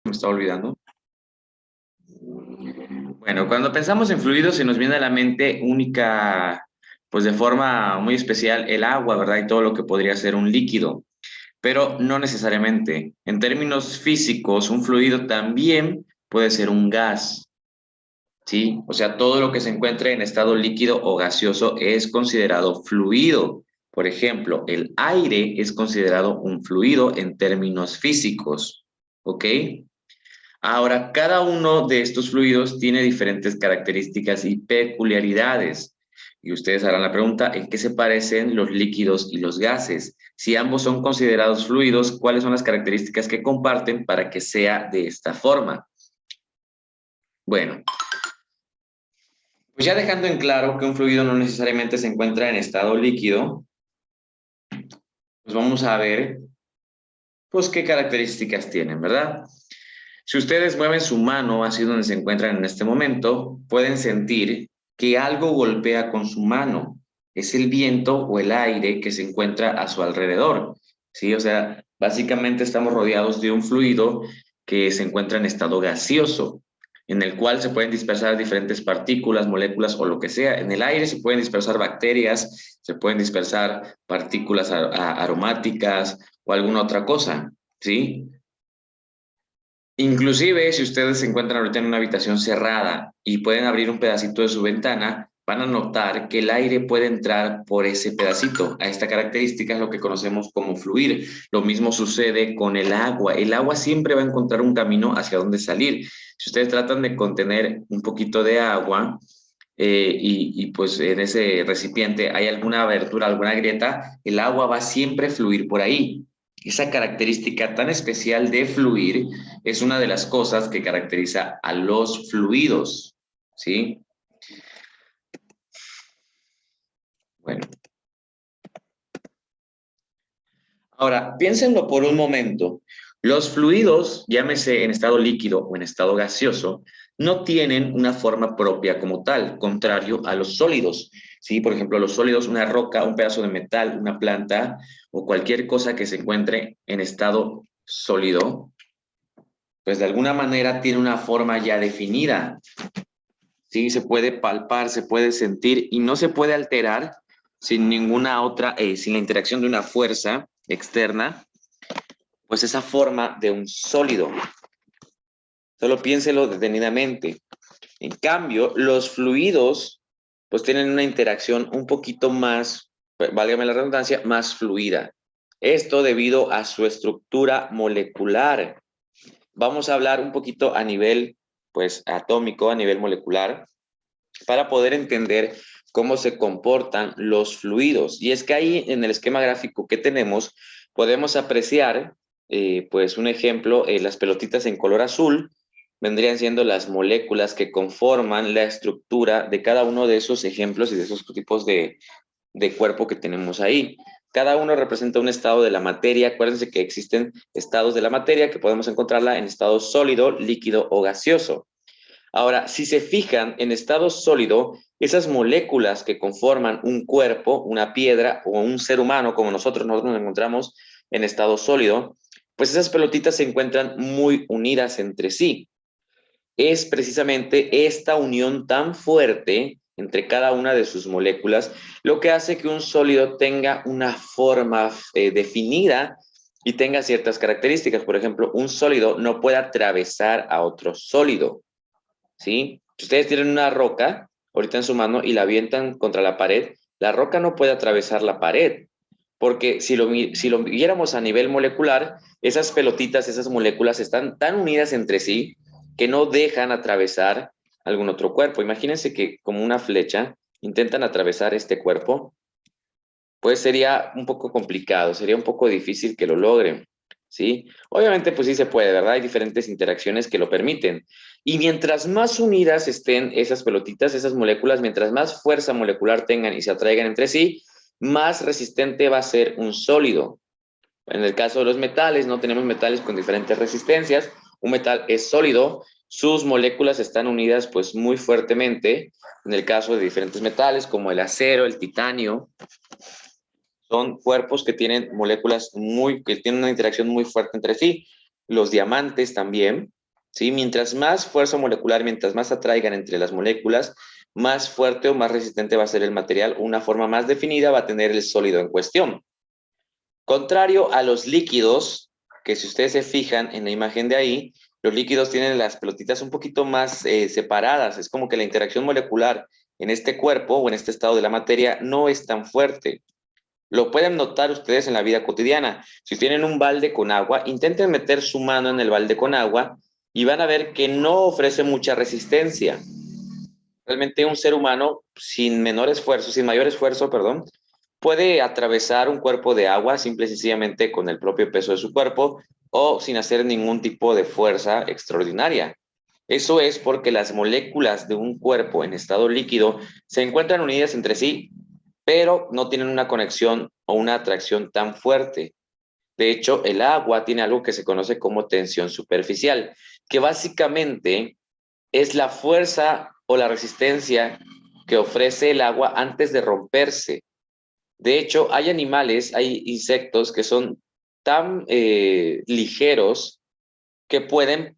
me estaba olvidando. Bueno, cuando pensamos en fluidos se nos viene a la mente única, pues de forma muy especial, el agua, ¿verdad? Y todo lo que podría ser un líquido, pero no necesariamente. En términos físicos, un fluido también puede ser un gas, ¿sí? O sea, todo lo que se encuentre en estado líquido o gaseoso es considerado fluido. Por ejemplo, el aire es considerado un fluido en términos físicos, ¿ok? Ahora, cada uno de estos fluidos tiene diferentes características y peculiaridades. Y ustedes harán la pregunta, ¿en qué se parecen los líquidos y los gases? Si ambos son considerados fluidos, ¿cuáles son las características que comparten para que sea de esta forma? Bueno, pues ya dejando en claro que un fluido no necesariamente se encuentra en estado líquido, pues vamos a ver, pues, qué características tienen, ¿verdad? Si ustedes mueven su mano hacia donde se encuentran en este momento, pueden sentir que algo golpea con su mano. Es el viento o el aire que se encuentra a su alrededor, ¿sí? O sea, básicamente estamos rodeados de un fluido que se encuentra en estado gaseoso, en el cual se pueden dispersar diferentes partículas, moléculas o lo que sea. En el aire se pueden dispersar bacterias, se pueden dispersar partículas aromáticas o alguna otra cosa, ¿sí? Inclusive, si ustedes se encuentran ahorita en una habitación cerrada y pueden abrir un pedacito de su ventana, van a notar que el aire puede entrar por ese pedacito. A esta característica es lo que conocemos como fluir. Lo mismo sucede con el agua. El agua siempre va a encontrar un camino hacia dónde salir. Si ustedes tratan de contener un poquito de agua pues en ese recipiente hay alguna abertura, alguna grieta, el agua va siempre a fluir por ahí. Esa característica tan especial de fluir es una de las cosas que caracteriza a los fluidos, ¿sí? Bueno, ahora piénsenlo por un momento. Los fluidos, llámese en estado líquido o en estado gaseoso, no tienen una forma propia como tal, contrario a los sólidos. ¿Sí? Por ejemplo, los sólidos, una roca, un pedazo de metal, una planta o cualquier cosa que se encuentre en estado sólido, pues de alguna manera tiene una forma ya definida. ¿Sí? Se puede palpar, se puede sentir y no se puede alterar sin ninguna otra, sin la interacción de una fuerza externa, pues esa forma de un sólido. Solo piénselo detenidamente. En cambio, los fluidos, pues tienen una interacción un poquito más, válgame la redundancia, más fluida. Esto debido a su estructura molecular. Vamos a hablar un poquito a nivel, pues, atómico, a nivel molecular, para poder entender cómo se comportan los fluidos. Y es que ahí en el esquema gráfico que tenemos podemos apreciar, pues un ejemplo, las pelotitas en color azul vendrían siendo las moléculas que conforman la estructura de cada uno de esos ejemplos y de esos tipos de cuerpo que tenemos ahí. Cada uno representa un estado de la materia. Acuérdense que existen estados de la materia que podemos encontrarla en estado sólido, líquido o gaseoso. Ahora, si se fijan en estado sólido, esas moléculas que conforman un cuerpo, una piedra o un ser humano, como nosotros nos encontramos en estado sólido, pues esas pelotitas se encuentran muy unidas entre sí. Es precisamente esta unión tan fuerte entre cada una de sus moléculas lo que hace que un sólido tenga una forma definida y tenga ciertas características. Por ejemplo, un sólido no puede atravesar a otro sólido. ¿Sí? Si ustedes tienen una roca ahorita en su mano y la avientan contra la pared, la roca no puede atravesar la pared, porque si lo viéramos a nivel molecular, esas pelotitas, esas moléculas están tan unidas entre sí que no dejan atravesar algún otro cuerpo. Imagínense que como una flecha intentan atravesar este cuerpo, pues sería un poco complicado, sería un poco difícil que lo logren, ¿sí? Obviamente, pues sí se puede, ¿verdad? Hay diferentes interacciones que lo permiten. Y mientras más unidas estén esas pelotitas, esas moléculas, mientras más fuerza molecular tengan y se atraigan entre sí, más resistente va a ser un sólido. En el caso de los metales, no tenemos metales con diferentes resistencias. Un metal es sólido, sus moléculas están unidas pues muy fuertemente. En el caso de diferentes metales como el acero, el titanio, son cuerpos que tienen moléculas que tienen una interacción muy fuerte entre sí. Los diamantes también, ¿sí? Mientras más fuerza molecular, mientras más atraigan entre las moléculas, más fuerte o más resistente va a ser el material, una forma más definida va a tener el sólido en cuestión. Contrario a los líquidos, que si ustedes se fijan en la imagen de ahí, los líquidos tienen las pelotitas un poquito más separadas, es como que la interacción molecular en este cuerpo o en este estado de la materia no es tan fuerte. Lo pueden notar ustedes en la vida cotidiana. Si tienen un balde con agua, intenten meter su mano en el balde con agua y van a ver que no ofrece mucha resistencia. Realmente un ser humano sin menor esfuerzo, sin mayor esfuerzo, perdón, puede atravesar un cuerpo de agua simple y sencillamente con el propio peso de su cuerpo o sin hacer ningún tipo de fuerza extraordinaria. Eso es porque las moléculas de un cuerpo en estado líquido se encuentran unidas entre sí, pero no tienen una conexión o una atracción tan fuerte. De hecho, el agua tiene algo que se conoce como tensión superficial, que básicamente es la fuerza o la resistencia que ofrece el agua antes de romperse. De hecho, hay animales, hay insectos que son tan ligeros que pueden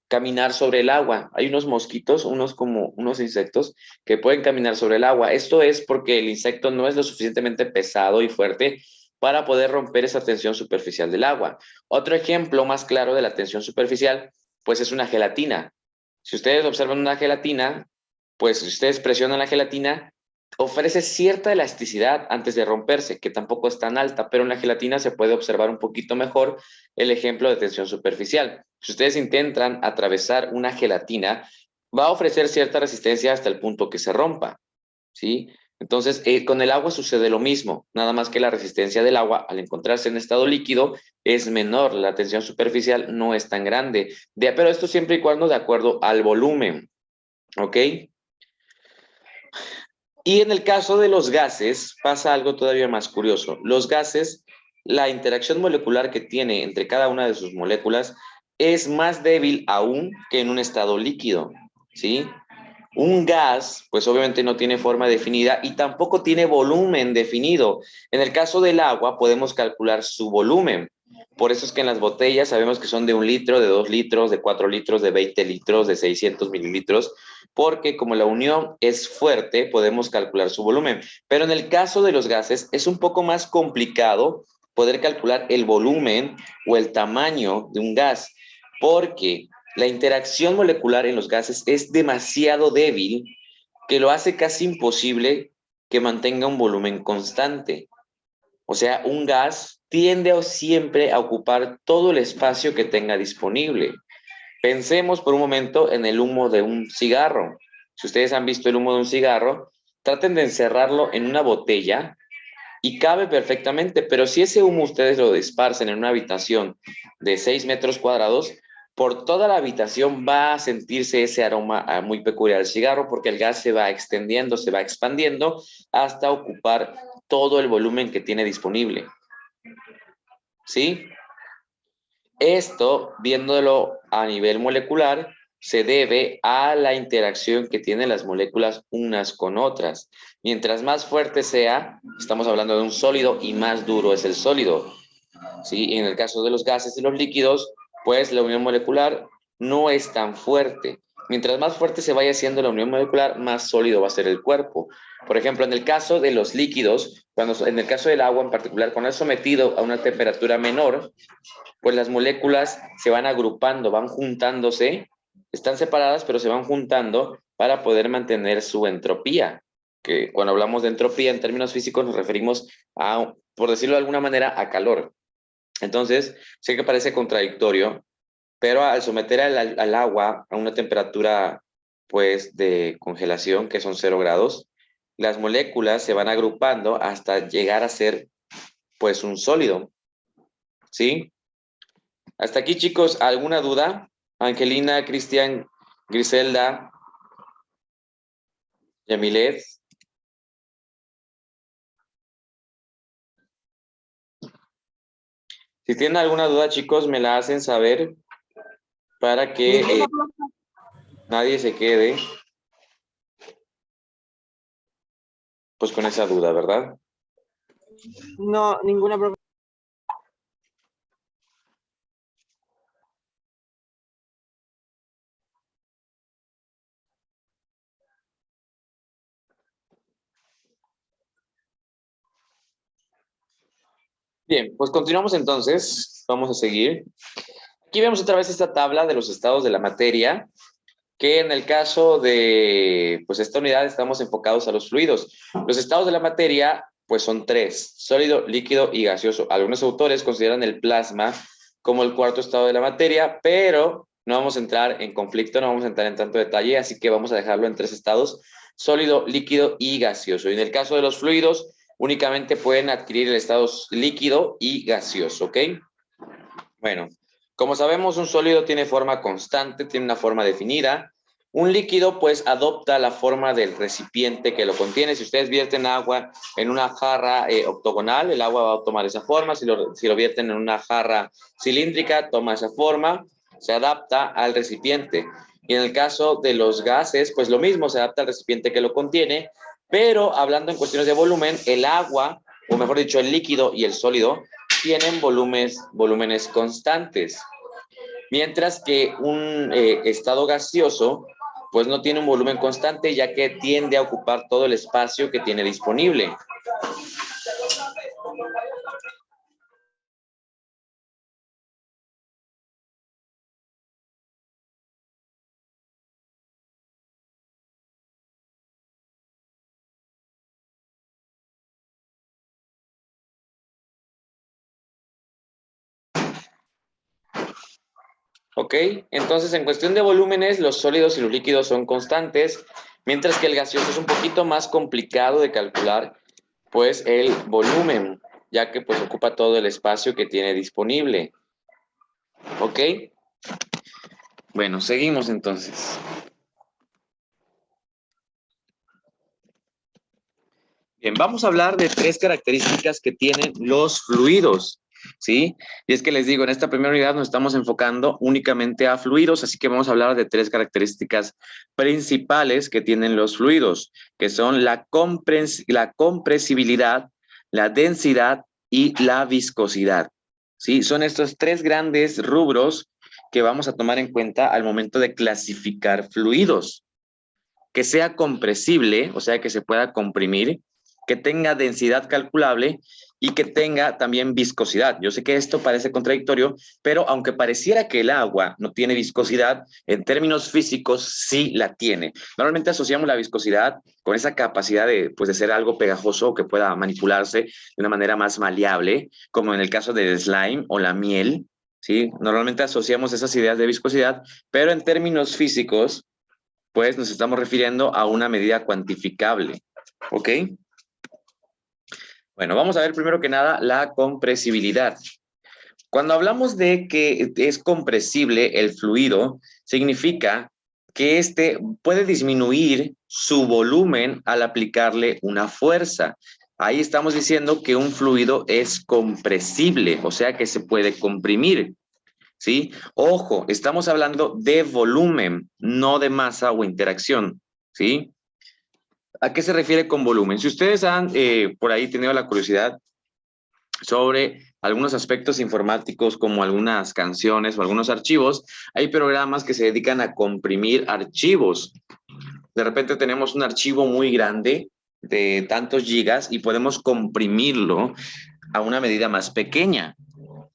caminar sobre el agua. Hay unos mosquitos, unos como unos insectos que pueden caminar sobre el agua. Esto es porque el insecto no es lo suficientemente pesado y fuerte para poder romper esa tensión superficial del agua. Otro ejemplo más claro de la tensión superficial, pues es una gelatina. Si ustedes observan una gelatina, pues si ustedes presionan la gelatina, ofrece cierta elasticidad antes de romperse, que tampoco es tan alta, pero en la gelatina se puede observar un poquito mejor el ejemplo de tensión superficial. Si ustedes intentan atravesar una gelatina, va a ofrecer cierta resistencia hasta el punto que se rompa, ¿sí? Entonces, con el agua sucede lo mismo, nada más que la resistencia del agua al encontrarse en estado líquido es menor, la tensión superficial no es tan grande, pero esto siempre y cuando de acuerdo al volumen, ¿ok? Y en el caso de los gases pasa algo todavía más curioso. Los gases, la interacción molecular que tiene entre cada una de sus moléculas es más débil aún que en un estado líquido, ¿sí? Un gas, pues obviamente no tiene forma definida y tampoco tiene volumen definido. En el caso del agua podemos calcular su volumen. Por eso es que en las botellas sabemos que son de 1 litro, de 2 litros, de 4 litros, de 20 litros, de 600 mililitros, porque como la unión es fuerte, podemos calcular su volumen. Pero en el caso de los gases es un poco más complicado poder calcular el volumen o el tamaño de un gas, porque la interacción molecular en los gases es demasiado débil que lo hace casi imposible que mantenga un volumen constante. O sea, un gas tiende siempre a ocupar todo el espacio que tenga disponible. Pensemos por un momento en el humo de un cigarro. Si ustedes han visto el humo de un cigarro, traten de encerrarlo en una botella y cabe perfectamente, pero si ese humo ustedes lo esparcen en una habitación de 6 metros cuadrados, por toda la habitación va a sentirse ese aroma muy peculiar del cigarro porque el gas se va extendiendo, se va expandiendo hasta ocupar todo el volumen que tiene disponible. ¿Sí? Esto, viéndolo a nivel molecular, se debe a la interacción que tienen las moléculas unas con otras. Mientras más fuerte sea, estamos hablando de un sólido y más duro es el sólido. ¿Sí? Y en el caso de los gases y los líquidos, pues la unión molecular no es tan fuerte. Mientras más fuerte se vaya haciendo la unión molecular, más sólido va a ser el cuerpo. Por ejemplo, en el caso de los líquidos, en el caso del agua en particular, cuando es sometido a una temperatura menor, pues las moléculas se van agrupando, van juntándose, están separadas, pero se van juntando para poder mantener su entropía. Que cuando hablamos de entropía en términos físicos nos referimos a, por decirlo de alguna manera, a calor. Entonces, sé que parece contradictorio, pero al someter al agua a una temperatura, pues, de congelación, que son 0 grados, las moléculas se van agrupando hasta llegar a ser, pues, un sólido, ¿sí? Hasta aquí, chicos, ¿alguna duda? Angelina, Cristian, Griselda, Yamilet. Si tienen alguna duda, chicos, me la hacen saber para que Ninguna, profe. nadie se quede, pues, con esa duda, ¿verdad? No, ninguna, profe. Bien, pues continuamos entonces. Vamos a seguir. Aquí vemos otra vez esta tabla de los estados de la materia, que en el caso de pues esta unidad estamos enfocados a los fluidos. Los estados de la materia pues son tres: sólido, líquido y gaseoso. Algunos autores consideran el plasma como el cuarto estado de la materia, pero no vamos a entrar en conflicto, no vamos a entrar en tanto detalle, así que vamos a dejarlo en tres estados: sólido, líquido y gaseoso. Y en el caso de los fluidos, únicamente pueden adquirir el estado líquido y gaseoso, ¿ok? Bueno, como sabemos, un sólido tiene forma constante, tiene una forma definida. Un líquido, pues, adopta la forma del recipiente que lo contiene. Si ustedes vierten agua en una jarra octogonal, el agua va a tomar esa forma. Si lo vierten en una jarra cilíndrica, toma esa forma, se adapta al recipiente. Y en el caso de los gases, pues lo mismo, se adapta al recipiente que lo contiene. Pero hablando en cuestiones de volumen, el agua, o mejor dicho, el líquido y el sólido, tienen volúmenes constantes, mientras que un estado gaseoso pues no tiene un volumen constante, ya que tiende a ocupar todo el espacio que tiene disponible. ¿Ok? Entonces, en cuestión de volúmenes, los sólidos y los líquidos son constantes, mientras que el gaseoso es un poquito más complicado de calcular, pues el volumen, ya que pues ocupa todo el espacio que tiene disponible. ¿Ok? Bueno, seguimos entonces. Bien, vamos a hablar de tres características que tienen los fluidos, ¿sí? Y es que les digo, en esta primera unidad nos estamos enfocando únicamente a fluidos, así que vamos a hablar de tres características principales que tienen los fluidos, que son la compresibilidad, la densidad y la viscosidad, ¿sí? Son estos tres grandes rubros que vamos a tomar en cuenta al momento de clasificar fluidos: que sea compresible, o sea, que se pueda comprimir, que tenga densidad calculable y que tenga también viscosidad. Yo sé que esto parece contradictorio, pero aunque pareciera que el agua no tiene viscosidad, en términos físicos sí la tiene. Normalmente asociamos la viscosidad con esa capacidad de, pues, de ser algo pegajoso que pueda manipularse de una manera más maleable, como en el caso del slime o la miel, ¿sí? Normalmente asociamos esas ideas de viscosidad, pero en términos físicos pues nos estamos refiriendo a una medida cuantificable, ¿ok? Bueno, vamos a ver primero que nada la compresibilidad. Cuando hablamos de que es compresible el fluido, significa que éste puede disminuir su volumen al aplicarle una fuerza. Ahí estamos diciendo que un fluido es compresible, o sea que se puede comprimir, ¿sí? Ojo, estamos hablando de volumen, no de masa o interacción, ¿sí? ¿A qué se refiere con volumen? Si ustedes han por ahí tenido la curiosidad sobre algunos aspectos informáticos como algunas canciones o algunos archivos, hay programas que se dedican a comprimir archivos. De repente tenemos un archivo muy grande de tantos gigas y podemos comprimirlo a una medida más pequeña,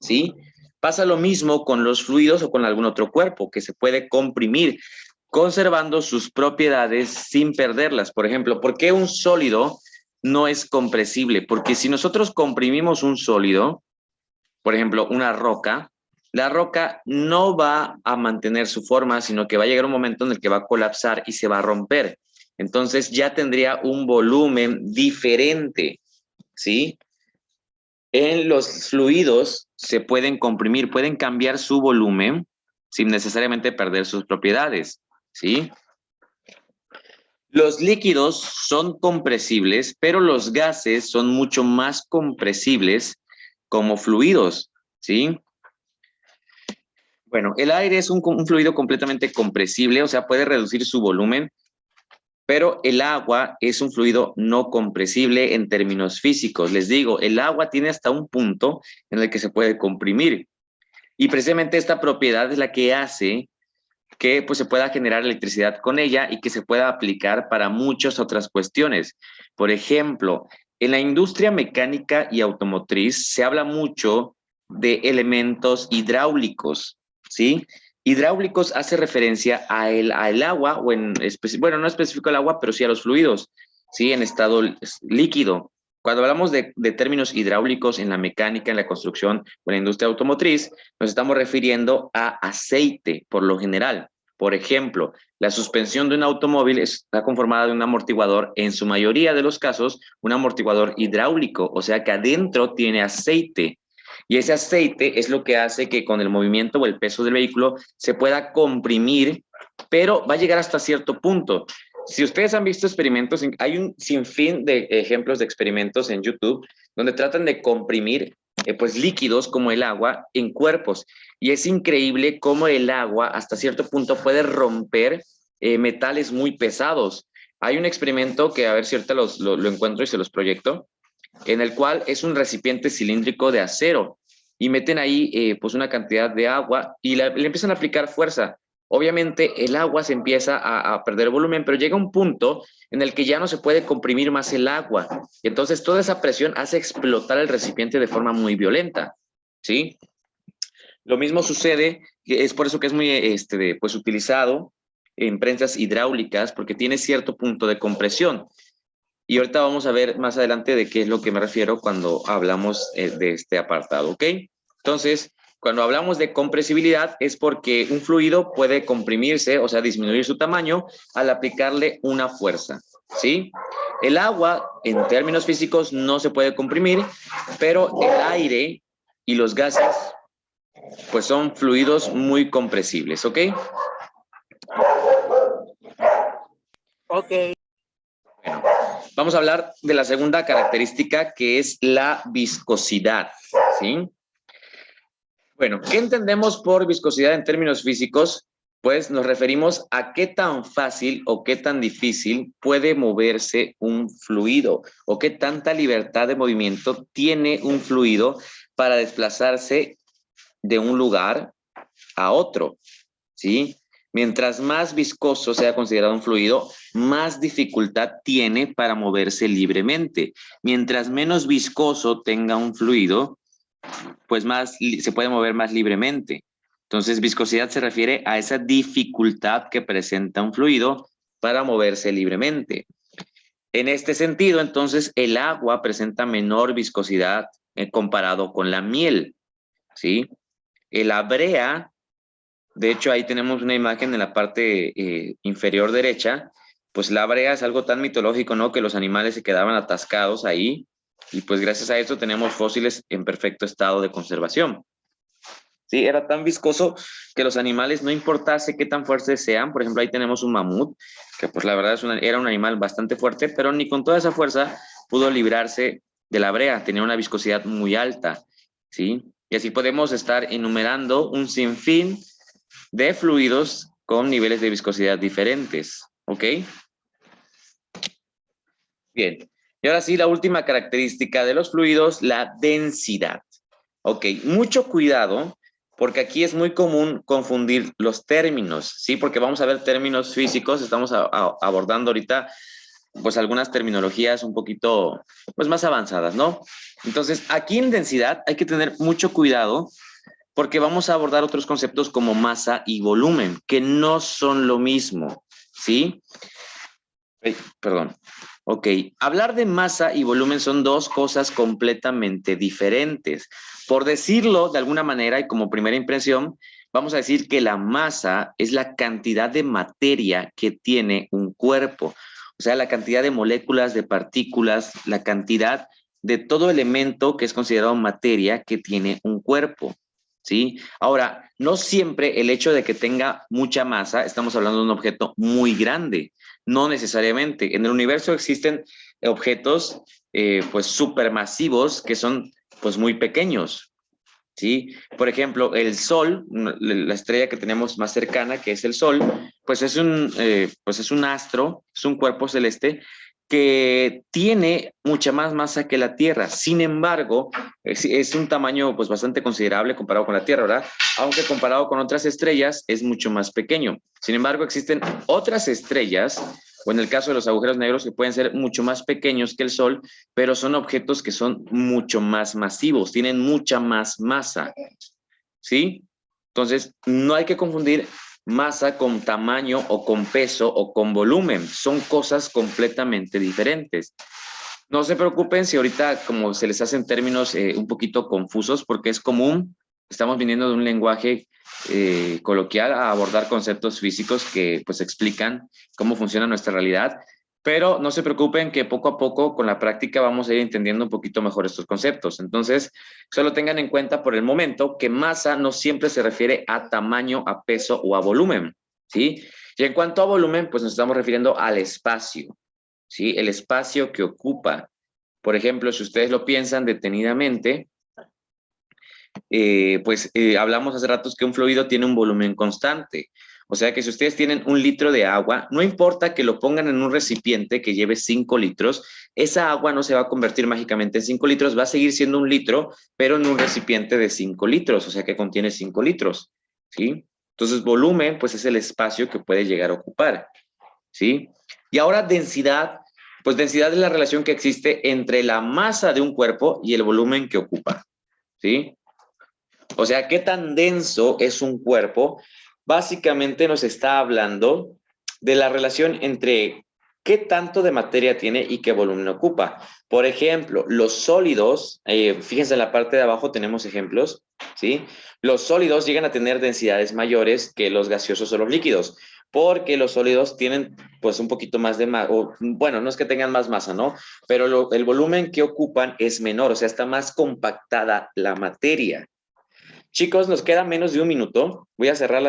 ¿sí? Pasa lo mismo con los fluidos o con algún otro cuerpo, que se puede comprimir, conservando sus propiedades sin perderlas. Por ejemplo, ¿por qué un sólido no es compresible? Porque si nosotros comprimimos un sólido, por ejemplo, una roca, la roca no va a mantener su forma, sino que va a llegar un momento en el que va a colapsar y se va a romper. Entonces ya tendría un volumen diferente, ¿sí? En los fluidos se pueden comprimir, pueden cambiar su volumen sin necesariamente perder sus propiedades, ¿sí? Los líquidos son compresibles, pero los gases son mucho más compresibles como fluidos, ¿sí? Bueno, el aire es un fluido completamente compresible, o sea, puede reducir su volumen, pero el agua es un fluido no compresible en términos físicos. Les digo, el agua tiene hasta un punto en el que se puede comprimir. Y precisamente esta propiedad es la que hace que pues, se pueda generar electricidad con ella y que se pueda aplicar para muchas otras cuestiones. Por ejemplo, En la industria mecánica y automotriz se habla mucho de elementos hidráulicos, ¿sí? Hidráulicos hace referencia al agua, o bueno, no específico al agua, pero sí a los fluidos, ¿sí? En estado líquido. Cuando hablamos de términos hidráulicos en la mecánica, en la construcción o en la industria automotriz, nos estamos refiriendo a aceite, por lo general. Por ejemplo, la suspensión de un automóvil está conformada de un amortiguador, en su mayoría de los casos, un amortiguador hidráulico, o sea que adentro tiene aceite. Y ese aceite es lo que hace que con el movimiento o el peso del vehículo se pueda comprimir, pero va a llegar hasta cierto punto. Si ustedes han visto experimentos, hay un sinfín de ejemplos de experimentos en YouTube donde tratan de comprimir pues líquidos como el agua en cuerpos. Y es increíble cómo el agua hasta cierto punto puede romper metales muy pesados. Hay un experimento que a ver si ahorita lo encuentro y se los proyecto, en el cual es un recipiente cilíndrico de acero y meten ahí pues una cantidad de agua y le empiezan a aplicar fuerza. Obviamente el agua se empieza a perder volumen, pero llega un punto en el que ya no se puede comprimir más el agua. Y entonces toda esa presión hace explotar el recipiente de forma muy violenta, ¿sí? Lo mismo sucede, es por eso que es muy pues, utilizado en prensas hidráulicas, porque tiene cierto punto de compresión. Y ahorita vamos a ver más adelante de qué es lo que me refiero cuando hablamos de este apartado, ¿ok? Entonces, cuando hablamos de compresibilidad es porque un fluido puede comprimirse, o sea, disminuir su tamaño al aplicarle una fuerza, ¿sí? El agua, en términos físicos, no se puede comprimir, pero el aire y los gases, pues son fluidos muy compresibles, ¿ok? Ok. Bueno, vamos a hablar de la segunda característica, que es la viscosidad, ¿sí? Bueno, ¿qué entendemos por viscosidad en términos físicos? Pues nos referimos a qué tan fácil o qué tan difícil puede moverse un fluido o qué tanta libertad de movimiento tiene un fluido para desplazarse de un lugar a otro, ¿sí? Mientras más viscoso sea considerado un fluido, más dificultad tiene para moverse libremente. Mientras menos viscoso tenga un fluido, pues más se puede mover más libremente. Entonces, viscosidad se refiere a esa dificultad que presenta un fluido para moverse libremente. En este sentido, entonces, el agua presenta menor viscosidad comparado con la miel, ¿sí? La brea, de hecho, ahí tenemos una imagen en la parte inferior derecha, pues la brea es algo tan mitológico, ¿no? Que los animales se quedaban atascados ahí y pues gracias a eso tenemos fósiles en perfecto estado de conservación. Sí, era tan viscoso que los animales, no importase qué tan fuertes sean, por ejemplo, ahí tenemos un mamut, que pues la verdad era un animal bastante fuerte, pero ni con toda esa fuerza pudo librarse de la brea, tenía una viscosidad muy alta, ¿sí? Y así podemos estar enumerando un sinfín de fluidos con niveles de viscosidad diferentes, ¿ok? Bien, y ahora sí, la última característica de los fluidos, la densidad. Ok, mucho cuidado, porque aquí es muy común confundir los términos, ¿sí? Porque vamos a ver términos físicos, estamos abordando ahorita, pues algunas terminologías un poquito, pues más avanzadas, ¿no? Entonces, aquí en densidad hay que tener mucho cuidado, porque vamos a abordar otros conceptos como masa y volumen, que no son lo mismo, ¿sí? Perdón. Ok, hablar de masa y volumen son dos cosas completamente diferentes. Por decirlo de alguna manera y como primera impresión, vamos a decir que la masa es la cantidad de materia que tiene un cuerpo, o sea, la cantidad de moléculas, de partículas, la cantidad de todo elemento que es considerado materia que tiene un cuerpo, ¿sí? Ahora, no siempre el hecho de que tenga mucha masa, estamos hablando de un objeto muy grande. No necesariamente. En el universo existen objetos pues supermasivos que son pues muy pequeños, ¿sí? Por ejemplo, el Sol, la estrella que tenemos más cercana, que es el Sol, pues es un astro, es un cuerpo celeste que tiene mucha más masa que la Tierra. Sin embargo, es un tamaño pues bastante considerable comparado con la Tierra, ¿verdad? Aunque comparado con otras estrellas es mucho más pequeño. Sin embargo, existen otras estrellas o en el caso de los agujeros negros que pueden ser mucho más pequeños que el Sol, pero son objetos que son mucho más masivos, tienen mucha más masa, ¿sí? Entonces, no hay que confundir masa con tamaño o con peso o con volumen, son cosas completamente diferentes. No se preocupen si ahorita como se les hacen términos un poquito confusos porque es común, estamos viniendo de un lenguaje coloquial a abordar conceptos físicos que pues explican cómo funciona nuestra realidad, pero no se preocupen que poco a poco con la práctica vamos a ir entendiendo un poquito mejor estos conceptos. Entonces, solo tengan en cuenta por el momento que masa no siempre se refiere a tamaño, a peso o a volumen, ¿sí? Y en cuanto a volumen, pues nos estamos refiriendo al espacio. ¿Sí? El espacio que ocupa. Por ejemplo, si ustedes lo piensan detenidamente, hablamos hace ratos que un fluido tiene un volumen constante. O sea que si ustedes tienen 1 litro de agua, no importa que lo pongan en un recipiente que lleve 5 litros, esa agua no se va a convertir mágicamente en 5 litros, va a seguir siendo 1 litro, pero en un recipiente de 5 litros, o sea que contiene 5 litros, ¿sí? Entonces, volumen, pues es el espacio que puede llegar a ocupar, ¿sí? Y ahora densidad, pues densidad es la relación que existe entre la masa de un cuerpo y el volumen que ocupa, ¿sí? O sea, ¿qué tan denso es un cuerpo? Básicamente nos está hablando de la relación entre qué tanto de materia tiene y qué volumen ocupa. Por ejemplo, los sólidos, fíjense en la parte de abajo tenemos ejemplos, ¿sí? Los sólidos llegan a tener densidades mayores que los gaseosos o los líquidos, porque los sólidos tienen pues un poquito más de masa, bueno, no es que tengan más masa, ¿no? Pero el volumen que ocupan es menor, o sea, está más compactada la materia. Chicos, nos queda menos de 1 minuto. Voy a cerrar la